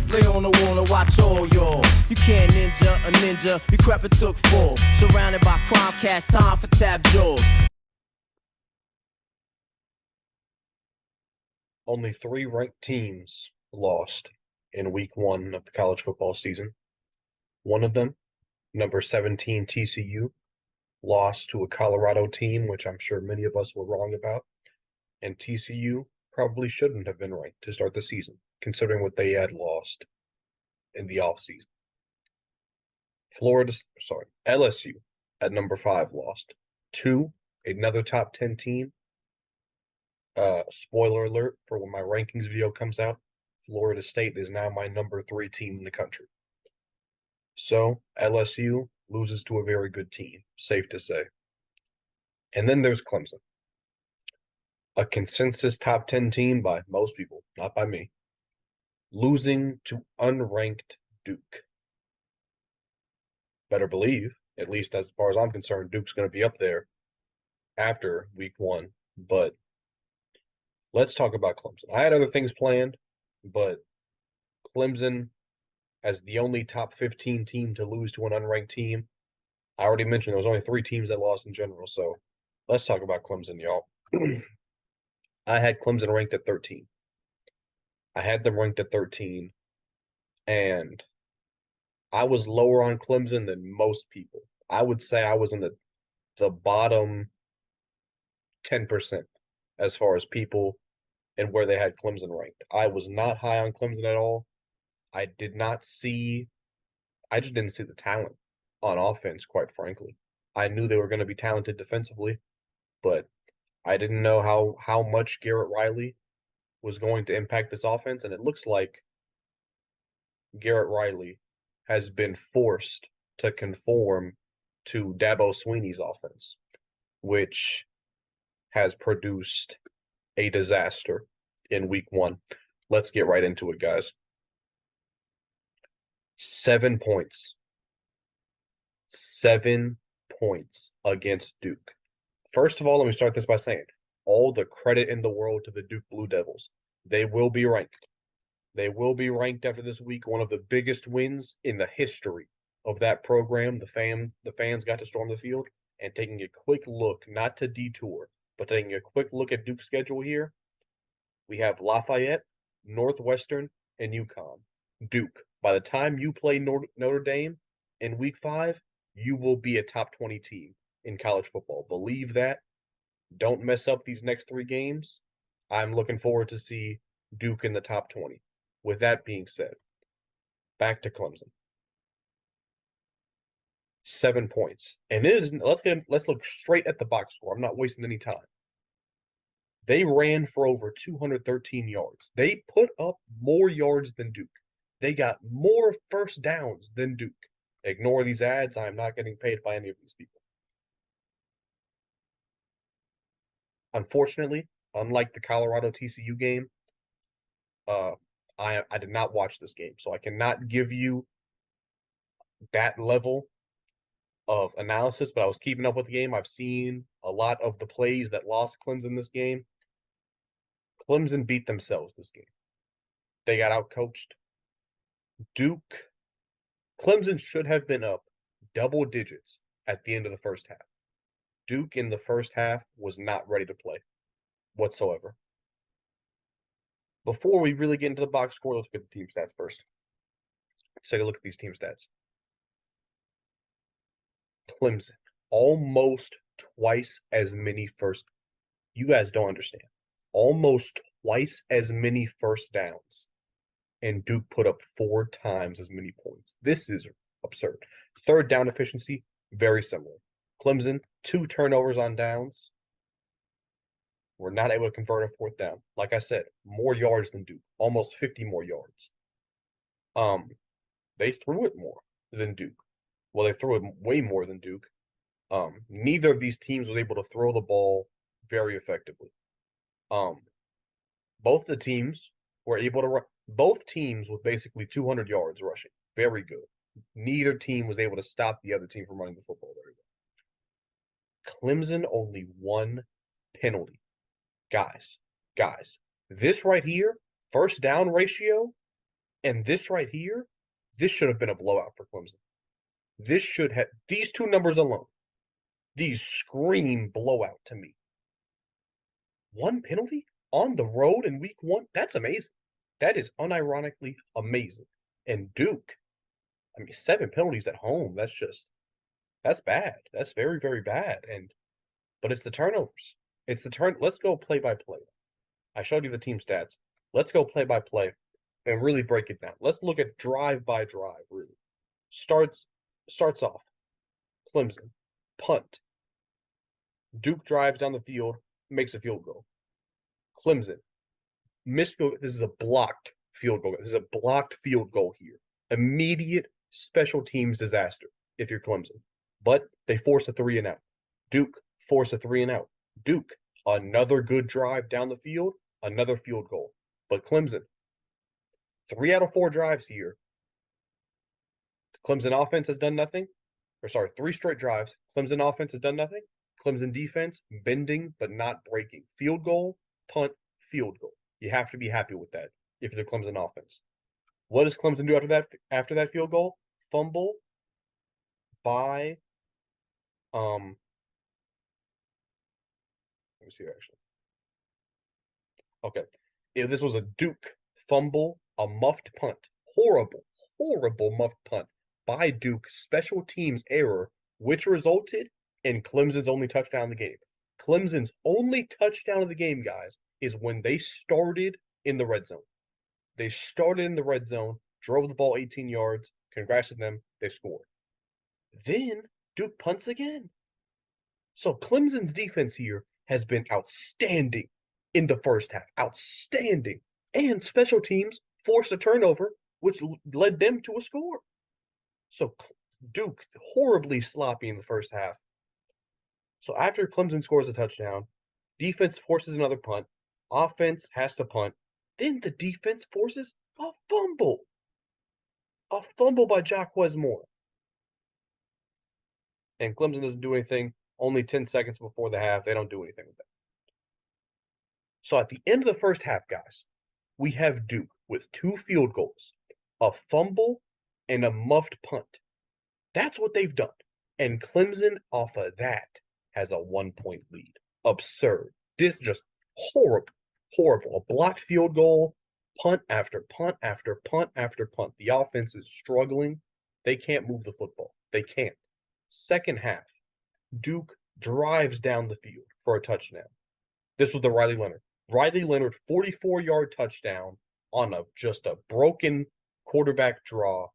Lay on the wall and watch all y'all. You can't ninja a ninja, you crap it took full. Surrounded by crime cast, time for tap jaws. Only 3 ranked teams lost in week 1 of the college football season. One of them, number 17 TCU, lost to a Colorado team, which I'm sure many of us were wrong about. And TCU probably shouldn't have been ranked to start the season, considering what they had lost in the offseason. LSU at number 5 lost to another top 10 team. Spoiler alert for when my rankings video comes out, Florida State is now my number 3 team in the country. So LSU loses to a very good team, safe to say. And then there's Clemson, a consensus top 10 team by most people, not by me, losing to unranked Duke. Better believe, at least as far as I'm concerned, Duke's going to be up there after week 1. But let's talk about Clemson. I had other things planned, but Clemson, as the only top 15 team to lose to an unranked team, I already mentioned there was only 3 teams that lost in general. So let's talk about Clemson, y'all. I had Clemson ranked at 13. I had them ranked at 13, and I was lower on Clemson than most people. I would say I was in the bottom 10% as far as people and where they had Clemson ranked. I was not high on Clemson at all. I just didn't see the talent on offense, quite frankly. I knew they were going to be talented defensively, but I didn't know how much Garrett Riley was going to impact this offense, and it looks like Garrett Riley has been forced to conform to Dabo Swinney's offense, which has produced a disaster in week 1. Let's get right into it, guys. 7 points. 7 points against Duke. First of all, let me start this by saying all the credit in the world to the Duke Blue Devils. They will be ranked. They will be ranked after this week, one of the biggest wins in the history of that program. The fans got to storm the field, and taking a quick look, not to detour, but taking a quick look at Duke's schedule here, we have Lafayette, Northwestern, and UConn. Duke, by the time you play Notre Dame in week 5, you will be a top 20 team in college football. Believe that. Don't mess up these next 3 games. I'm looking forward to see Duke in the top 20. With that being said, back to Clemson. 7 points. And let's look straight at the box score. I'm not wasting any time. They ran for over 213 yards. They put up more yards than Duke. They got more first downs than Duke. Ignore these ads. I am not getting paid by any of these people. Unfortunately, unlike the Colorado TCU game, I did not watch this game, so I cannot give you that level of analysis, but I was keeping up with the game. I've seen a lot of the plays that lost Clemson this game. Clemson beat themselves this game. They got outcoached. Clemson should have been up double digits at the end of the first half. Duke in the first half was not ready to play whatsoever. Before we really get into the box score, let's look at the team stats first. Let's take a look at these team stats. Clemson, almost twice as many first. You guys don't understand. Almost twice as many first downs. And Duke put up 4 times as many points. This is absurd. Third down efficiency, very similar. Clemson, 2 turnovers on downs. We're not able to convert a 4th down. Like I said, more yards than Duke, almost 50 more yards. They threw it more than Duke. Well, they threw it way more than Duke. Neither of these teams was able to throw the ball very effectively. Both the teams were able to run. Both teams with basically 200 yards rushing. Very good. Neither team was able to stop the other team from running the football very well. Clemson only 1 penalty. Guys, this right here, first down ratio, And this right here, this should have been a blowout for Clemson. This should have, these two numbers alone, these scream blowout to me. One penalty on the road in week 1? That's amazing. That is unironically amazing. And Duke, I mean, 7 penalties at home. That's bad. That's very, very bad. But it's the turnovers. It's the turn. Let's go play by play. I showed you the team stats. Let's go play by play and really break it down. Let's look at drive by drive, really. Starts off. Clemson, punt. Duke drives down the field, makes a field goal. Clemson, missed field. This is a blocked field goal. This is a blocked field goal here. Immediate special teams disaster if you're Clemson. But they force a 3 and out. Duke force a 3 and out. Duke, another good drive down the field, another field goal. But Clemson, 3 out of 4 drives here. The Clemson offense has done nothing. 3 straight drives. Clemson offense has done nothing. Clemson defense, bending but not breaking. Field goal, punt, field goal. You have to be happy with that if you're the Clemson offense. What does Clemson do after that field goal? Fumble by let me see actually. Okay. If this was a Duke fumble, a muffed punt. Horrible, horrible muffed punt by Duke, special teams error, which resulted in Clemson's only touchdown of the game. Clemson's only touchdown of the game, guys, is when they started in the red zone. They started in the red zone, drove the ball 18 yards. Congrats to them. They scored. Then Duke punts again. So Clemson's defense here has been outstanding in the first half. Outstanding. And special teams forced a turnover, which led them to a score. So Duke horribly sloppy in the first half. So after Clemson scores a touchdown, defense forces another punt. Offense has to punt. Then the defense forces a fumble. A fumble by Jacquez Moore. And Clemson doesn't do anything. Only 10 seconds before the half, they don't do anything with that. So at the end of the first half, guys, we have Duke with 2 field goals, a fumble, and a muffed punt. That's what they've done. And Clemson, off of that, has a 1-point lead. Absurd. This just horrible, horrible. A blocked field goal, punt after punt after punt after punt. The offense is struggling. They can't move the football. They can't. Second half, Duke drives down the field for a touchdown. This was the Riley Leonard. Riley Leonard, 44-yard touchdown on just a broken quarterback draw,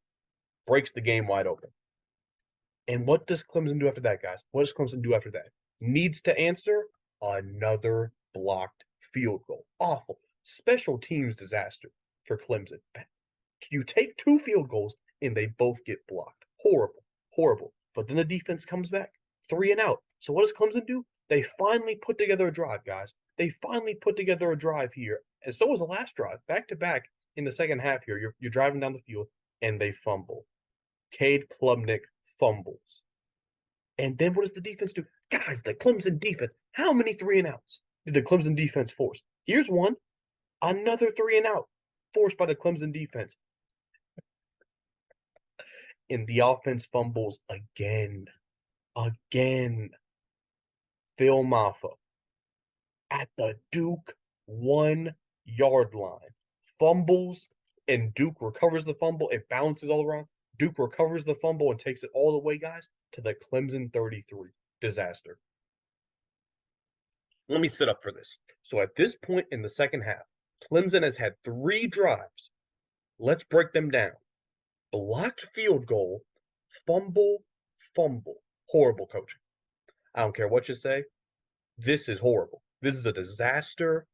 breaks the game wide open. And what does Clemson do after that, guys? What does Clemson do after that? Needs to answer another blocked field goal. Awful. Special teams disaster for Clemson. You take 2 field goals and they both get blocked. Horrible. Horrible. But then the defense comes back. 3 and out. So what does Clemson do? They finally put together a drive, guys. They finally put together a drive here. And so was the last drive. Back to back in the second half here. You're driving down the field and they fumble. Cade Klubnik fumbles. And then what does the defense do? Guys, the Clemson defense. How many 3 and outs did the Clemson defense force? Here's one. Another 3 and out forced by the Clemson defense. And the offense fumbles again. Again. Phil Maffa at the Duke 1-yard line. Fumbles, and Duke recovers the fumble. It bounces all around. Duke recovers the fumble and takes it all the way, guys, to the Clemson 33. Disaster. Let me sit up for this. So at this point in the second half, Clemson has had 3 drives. Let's break them down. Blocked field goal, fumble, fumble. Horrible coaching. I don't care what you say. This is horrible. This is a disaster,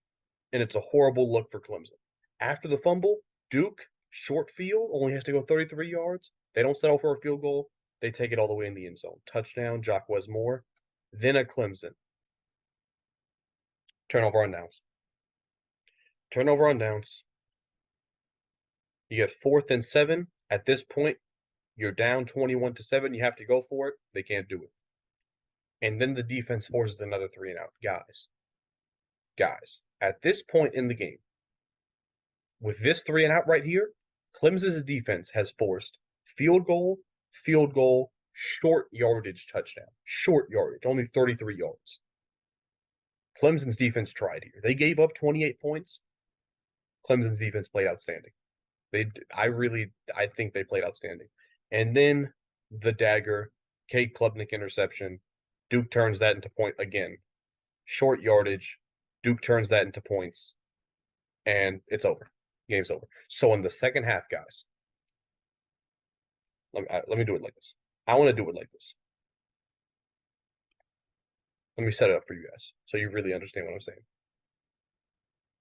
and it's a horrible look for Clemson. After the fumble, Duke, short field, only has to go 33 yards. They don't settle for a field goal. They take it all the way in the end zone. Touchdown, Jacquez Moore. Then a Clemson. Turnover on downs. Turnover on downs. You get 4th and 7. At this point, you're down 21-7. You have to go for it. They can't do it. And then the defense forces another 3 and out. Guys, at this point in the game, with this 3 and out right here, Clemson's defense has forced field goal, short yardage touchdown. Short yardage, only 33 yards. Clemson's defense tried here. They gave up 28 points. Clemson's defense played outstanding. I think they played outstanding. And then the dagger, Cade Klubnik interception. Duke turns that into point again. Short yardage. Duke turns that into points. And it's over. Game's over. So in the second half, guys, let me do it like this. I want to do it like this. Let me set it up for you guys so you really understand what I'm saying.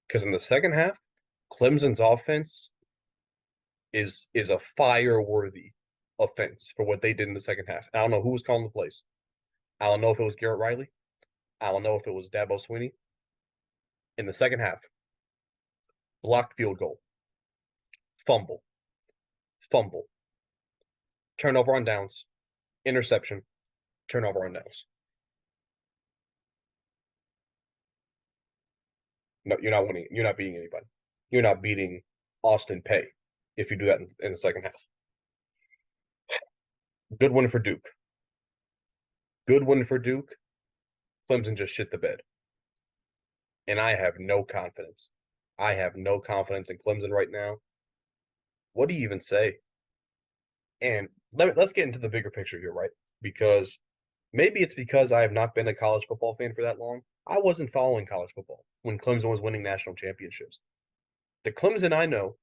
Because in the second half, Clemson's offense is a fire-worthy offense for what they did in the second half. I don't know who was calling the plays. I don't know if it was Garrett Riley. I don't know if it was Dabo Swinney. In the second half, blocked field goal, fumble, turnover on downs, interception, turnover on downs. No, you're not winning. You're not beating anybody. You're not beating Austin Peay if you do that in the second half. Good win for Duke. Good win for Duke. Clemson just shit the bed. And I have no confidence. I have no confidence in Clemson right now. What do you even say? And let's get into the bigger picture here, right? Because maybe it's because I have not been a college football fan for that long. I wasn't following college football when Clemson was winning national championships. The Clemson I know,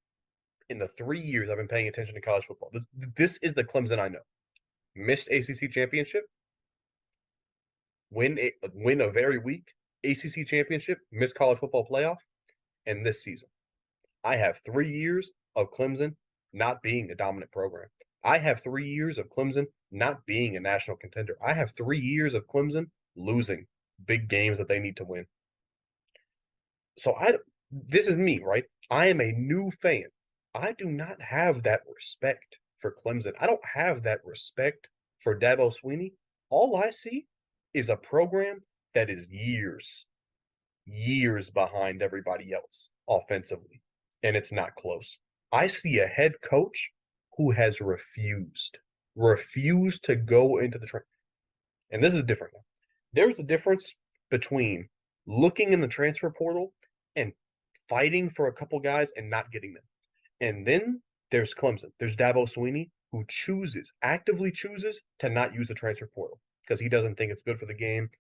in the 3 years I've been paying attention to college football, this is the Clemson I know. Missed ACC championship, win a very weak ACC championship, missed college football playoff, and this season. I have 3 years of Clemson not being a dominant program. I have 3 years of Clemson not being a national contender. I have 3 years of Clemson losing big games that they need to win. So this is me, right? I am a new fan. I do not have that respect for Clemson. I don't have that respect for Dabo Swinney. All I see is a program that is years behind everybody else offensively, and it's not close. I see a head coach who has refused to go into the transfer. And this is different. There's a difference between looking in the transfer portal and fighting for a couple guys and not getting them. And then there's Clemson. There's Dabo Swinney, who actively chooses to not use the transfer portal because he doesn't think it's good for the game.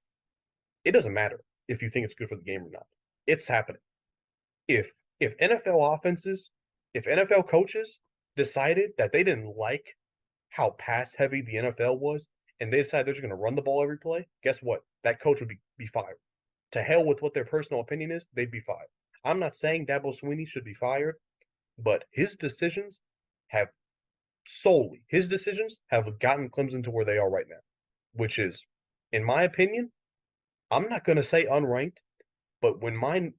It doesn't matter if you think it's good for the game or not. It's happening. If NFL coaches decided that they didn't like how pass heavy the NFL was and they decided they're just going to run the ball every play, guess what? That coach would be fired. To hell with what their personal opinion is, they'd be fired. I'm not saying Dabo Swinney should be fired, but his decisions have gotten Clemson to where they are right now, which is, in my opinion, I'm not going to say unranked, but when my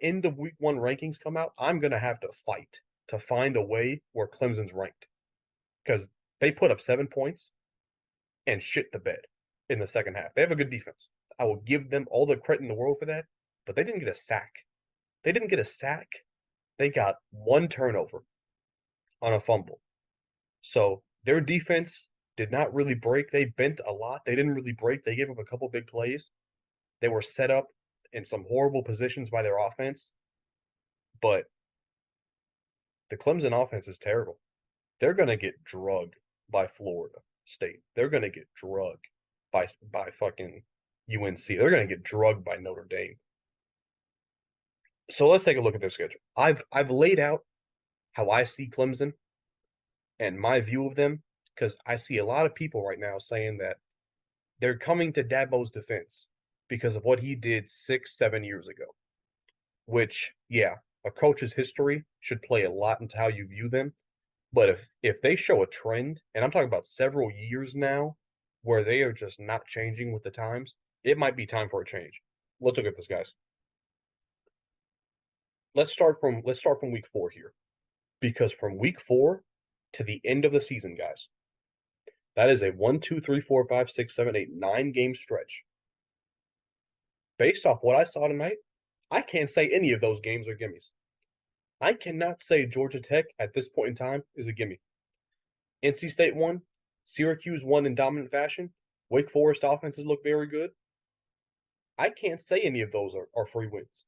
end of week 1 rankings come out, I'm going to have to fight to find a way where Clemson's ranked because they put up 7 points and shit the bed in the second half. They have a good defense. I will give them all the credit in the world for that, but they didn't get a sack. They got 1 turnover on a fumble. So their defense did not really break. They bent a lot. They didn't really break. They gave up a couple big plays. They were set up in some horrible positions by their offense. But the Clemson offense is terrible. They're going to get drugged by Florida State. They're going to get drugged by fucking UNC. They're going to get drugged by Notre Dame. So let's take a look at their schedule. I've laid out how I see Clemson and my view of them because I see a lot of people right now saying that they're coming to Dabo's defense because of what he did 6-7 years ago. Which, yeah, a coach's history should play a lot into how you view them. But if they show a trend, and I'm talking about several years now, where they are just not changing with the times, it might be time for a change. Let's look at this, guys. Let's start from week 4 here. Because from week 4 to the end of the season, guys, that is a 1, 2, 3, 4, 5, 6, 7, 8, 9 game stretch. Based off what I saw tonight, I can't say any of those games are gimmies. I cannot say Georgia Tech at this point in time is a gimme. NC State won. Syracuse won in dominant fashion. Wake Forest offenses look very good. I can't say any of those are free wins.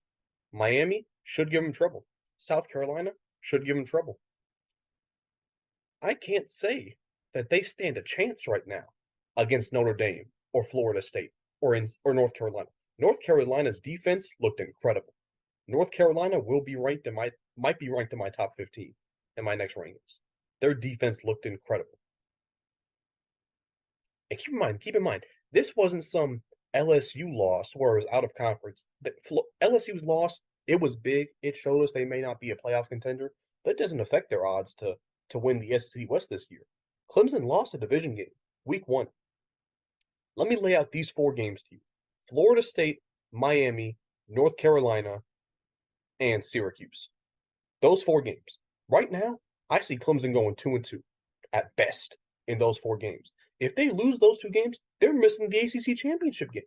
Miami should give them trouble. South Carolina should give them trouble. I can't say that they stand a chance right now against Notre Dame or Florida State or North Carolina. North Carolina's defense looked incredible. North Carolina will be ranked in might be ranked in my top 15 in my next rankings. Their defense looked incredible. And keep in mind, this wasn't some LSU loss where it was out of conference. LSU's loss, it was big. It showed us they may not be a playoff contender, but it doesn't affect their odds to win the SEC West this year. Clemson lost a division game, week 1. Let me lay out these 4 games to you. Florida State, Miami, North Carolina, and Syracuse. Those 4 games. Right now, I see Clemson going 2-2 at best in those 4 games. If they lose those 2 games, they're missing the ACC championship game.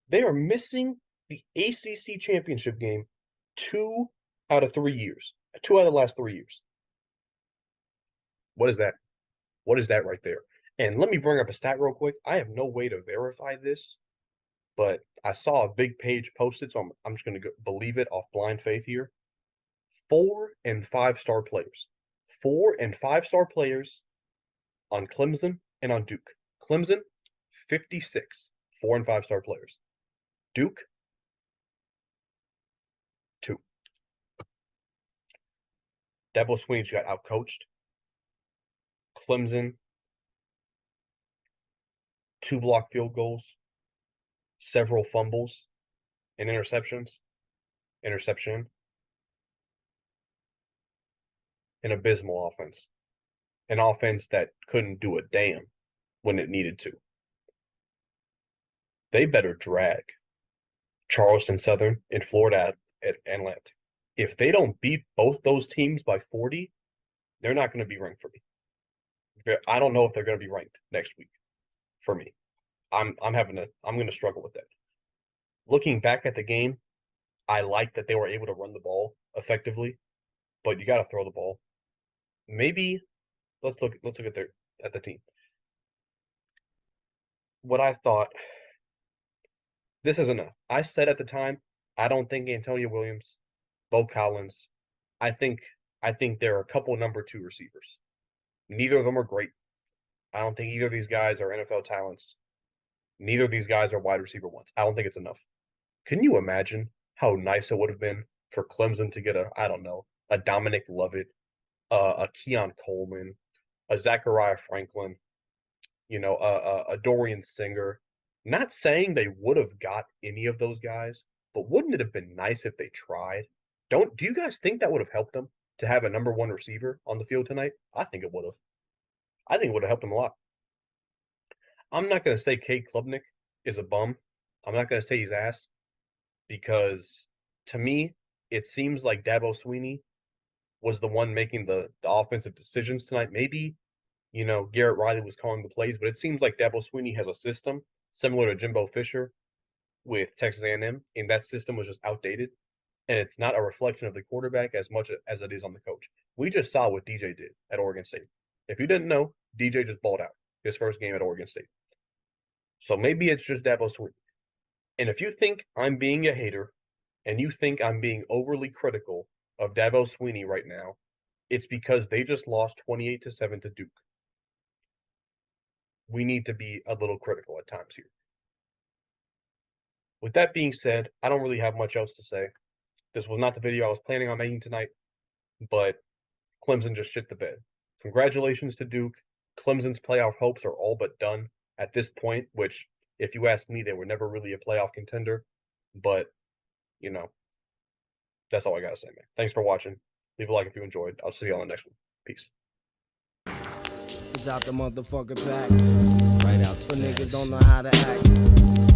They are missing the ACC championship game 2 out of 3 years. 2 out of the last 3 years. What is that? What is that right there? And let me bring up a stat real quick. I have no way to verify this, but I saw a big page posted, so I'm just going to believe it off blind faith here. 4 and 5-star players. 4 and 5-star players on Clemson and on Duke. Clemson, 56 4 and 5-star players. Duke, 2. Dabo Swinney got outcoached. Clemson, 2 block field goals, several fumbles, and interception, an abysmal offense. An offense that couldn't do a damn when it needed to. They better drag Charleston Southern and Florida Atlantic. If they don't beat both those teams by 40, they're not going to be ranked for me. I don't know if they're going to be ranked next week for me. I'm going to struggle with that. Looking back at the game, I like that they were able to run the ball effectively, but you got to throw the ball. Maybe let's look at the team. What I thought, this is enough. I said at the time, I don't think Antonio Williams, Bo Collins. I think there are a couple number 2 receivers. Neither of them are great. I don't think either of these guys are NFL talents. Neither of these guys are wide receiver 1s. I don't think it's enough. Can you imagine how nice it would have been for Clemson to get a Dominic Lovett, a Keon Coleman, a Zachariah Franklin, a Dorian Singer. Not saying they would have got any of those guys, but wouldn't it have been nice if they tried? Do you guys think that would have helped them to have a number 1 receiver on the field tonight? I think it would have. I think it would have helped them a lot. I'm not going to say Cade Klubnik is a bum. I'm not going to say he's ass, because to me, it seems like Dabo Swinney was the one making the offensive decisions tonight. Maybe, Garrett Riley was calling the plays, but it seems like Dabo Swinney has a system similar to Jimbo Fisher with Texas A&M, and that system was just outdated. And it's not a reflection of the quarterback as much as it is on the coach. We just saw what DJ did at Oregon State. If you didn't know, DJ just balled out his first game at Oregon State. So maybe it's just Dabo Swinney. And if you think I'm being a hater and you think I'm being overly critical of Dabo Swinney right now, it's because they just lost 28-7 to Duke. We need to be a little critical at times here. With that being said, I don't really have much else to say. This was not the video I was planning on making tonight, but Clemson just shit the bed. Congratulations to Duke. Clemson's playoff hopes are all but done at this point, which, if you ask me, they were never really a playoff contender. But, that's all I got to say, man. Thanks for watching. Leave a like if you enjoyed. I'll see you on the next one. Peace. It's out the motherfucking pack. Right out the niggas don't know how to act.